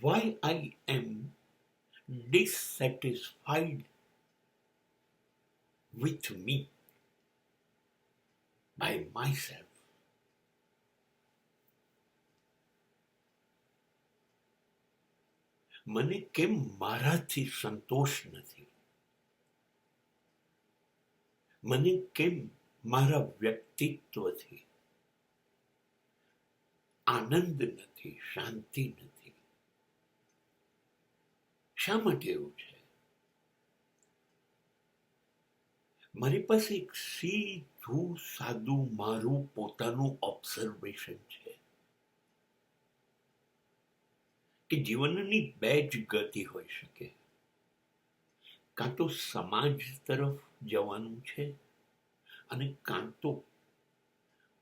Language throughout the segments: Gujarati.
why I am dissatisfied with me by myself. મને કેમ મારાથી સંતોષ નથી? મને કેમ મારા વ્યક્તિત્વથી આનંદ નથી, શાંતિ નથી? શા માટે એવું છે? મારી પાસે એક સીધું સાદું મારું પોતાનું ઓબ્ઝર્વેશન છે કે જીવનની બે જ ગતિ હોઈ શકે. કાં તો સમાજ તરફ જવાનું છે અને કાં તો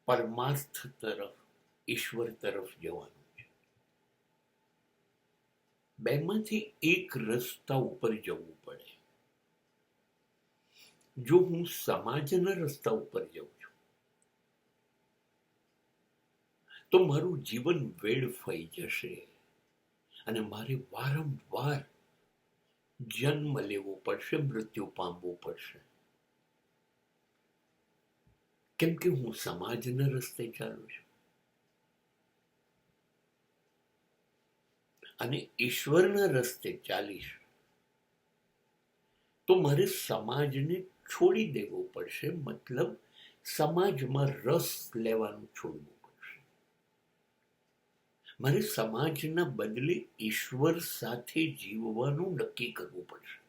પરમાર્થ તરફ, ઈશ્વર તરફ જવાનું છે. બેમાંથી એક રસ્તા ઉપર જવું પડે. જો હું સમાજના રસ્તા ઉપર જઉં છું તો મારું જીવન વેડફાઈ જશે અને મારે વારંવાર જન્મ લેવો પડશે, મૃત્યુ પામવું પડશે, કેમ કે હું સમાજના રસ્તે ચાલું છું. અને ઈશ્વરના રસ્તે ચાલીશ તો મારે સમાજને છોડી દેવો પડશે, મતલબ સમાજમાં રસ લેવાનું છોડવું પડશે. મારે સમાજના બદલે ઈશ્વર સાથે જીવવાનું નક્કી કરવું પડશે.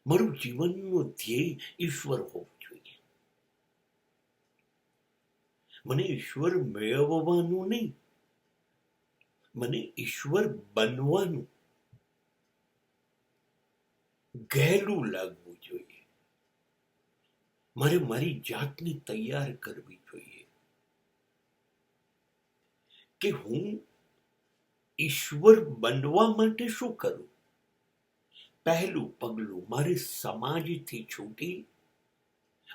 મારું જીવનનું ધ્યેય ઈશ્વર હોવું જોઈએ. મને ઈશ્વર મેળવવાનું નહીં, મને ઈશ્વર બનવાનું ગહેલું લાગવું જોઈએ. મારે મારી જાતને તૈયાર કરવી જોઈએ કે હું ઈશ્વર બનવા માટે શું કરું. પહેલું પગલું મારે સમાજથી છૂટી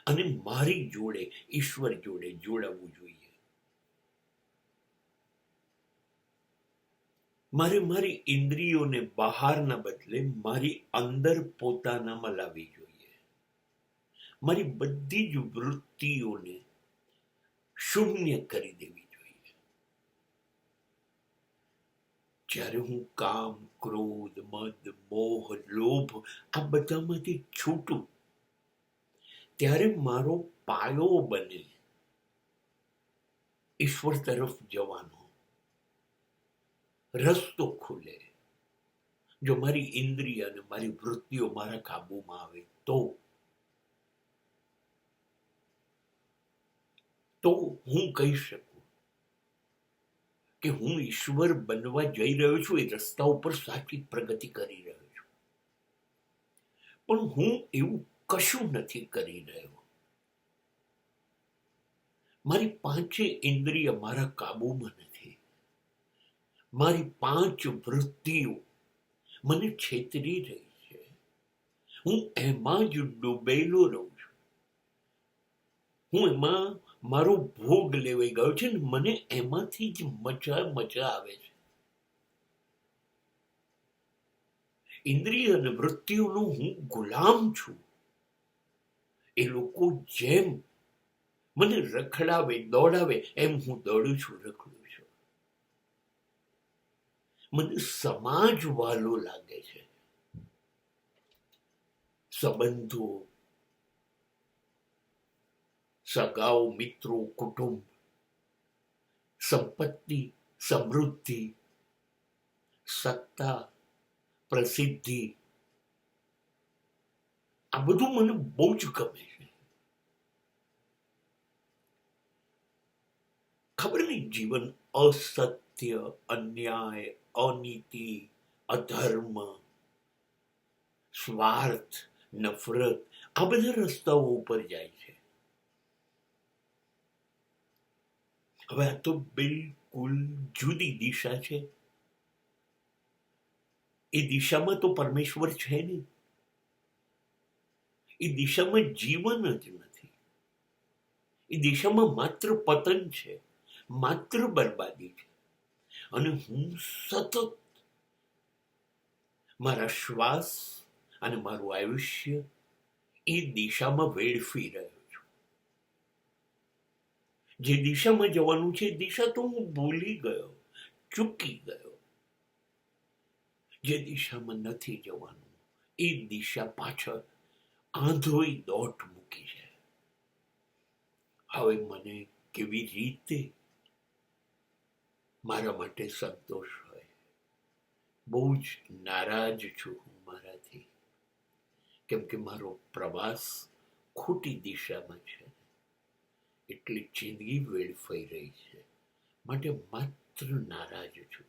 અને મારી જોડે, ઈશ્વર જોડે જોડાવવું જોઈએ. મારે મારી ઇન્દ્રિયોને બહારના બદલે મારી અંદર પોતાનામાં લાવવી જોઈએ. મારી બધી જ વૃત્તિઓને શૂન્ય કરી દેવી જોઈએ. જ્યારે હું કામ, ક્રોધ, મદ, મોહ, લોભ આ બધામાંથી છૂટું ત્યારે મારો પાયો બને ઈશ્વર તરફ જવાનો, રસ્તો ખુલે. જો મારી ઇન્દ્રિય અને મારી વૃત્તિઓ મારા કાબુમાં આવે તો હું કહી શકું કે હું ઈશ્વર બનવા જઈ રહ્યો છું, એ રસ્તા ઉપર સાચી પ્રગતિ કરી રહ્યો છું. પણ હું એવું કશું નથી કરી રહ્યો. મારી પાંચે ઇન્દ્રિય મારા કાબુમાં નથી. મારી પાંચ વૃત્તિઓ મને છેતરી રહી છે. હું એમાં જ ડૂબેલો રહું છું. હું એમાં મારો ભોગ લેવાઈ ગયો છે ને મને એમાંથી જ મજા આવે છે. ઇન્દ્રિય અને વૃત્તિઓનો હું ગુલામ છું. એ લોકો જેમ મને રખડાવે, દોડાવે એમ હું દોડું છું, રખડું છું. મને સમાજ વાલો લાગે છે. સંબંધો, સગાઓ, મિત્રો, કુટુંબ, સંપત્તિ, સમૃદ્ધિ, સત્તા, પ્રસિદ્ધિ, આ બધું મને બહુ જ ગમે છે. ખબર નહીં, જીવન અસત્ય, અન્યાય, અનીતિ, અધર્મ, સ્વાર્થ, નફરત આ બધા રસ્તાઓ ઉપર જાય છે. હવે આ તો બિલકુલ જુદી દિશા છે. એ દિશામાં તો પરમેશ્વર છે નહીં. એ દિશામાં જીવન જ નથી. એ દિશામાં માત્ર પતન છે, માત્ર બરબાદી છે. અને હું સતત મારા શ્વાસ અને મારું આયુષ્ય એ દિશામાં વેડફી રહ્યો છું. જે દિશામાં જવાનું છે દિશા તો હું ભૂલી ગયો, ચૂકી ગયો. જે દિશામાં નથી જવાનું એ દિશા પાછળ આંધળી દોટ મૂકી છે. હવે મને કેવી રીતે મારા માટે સંતોષ હોય? બહુ જ નારાજ છું હું મારાથી, કેમ કે મારો પ્રવાસ ખોટી દિશામાં છે. એટલી જિંદગી વેડફાઈ રહી છે, માટે માત્ર નારાજ છું.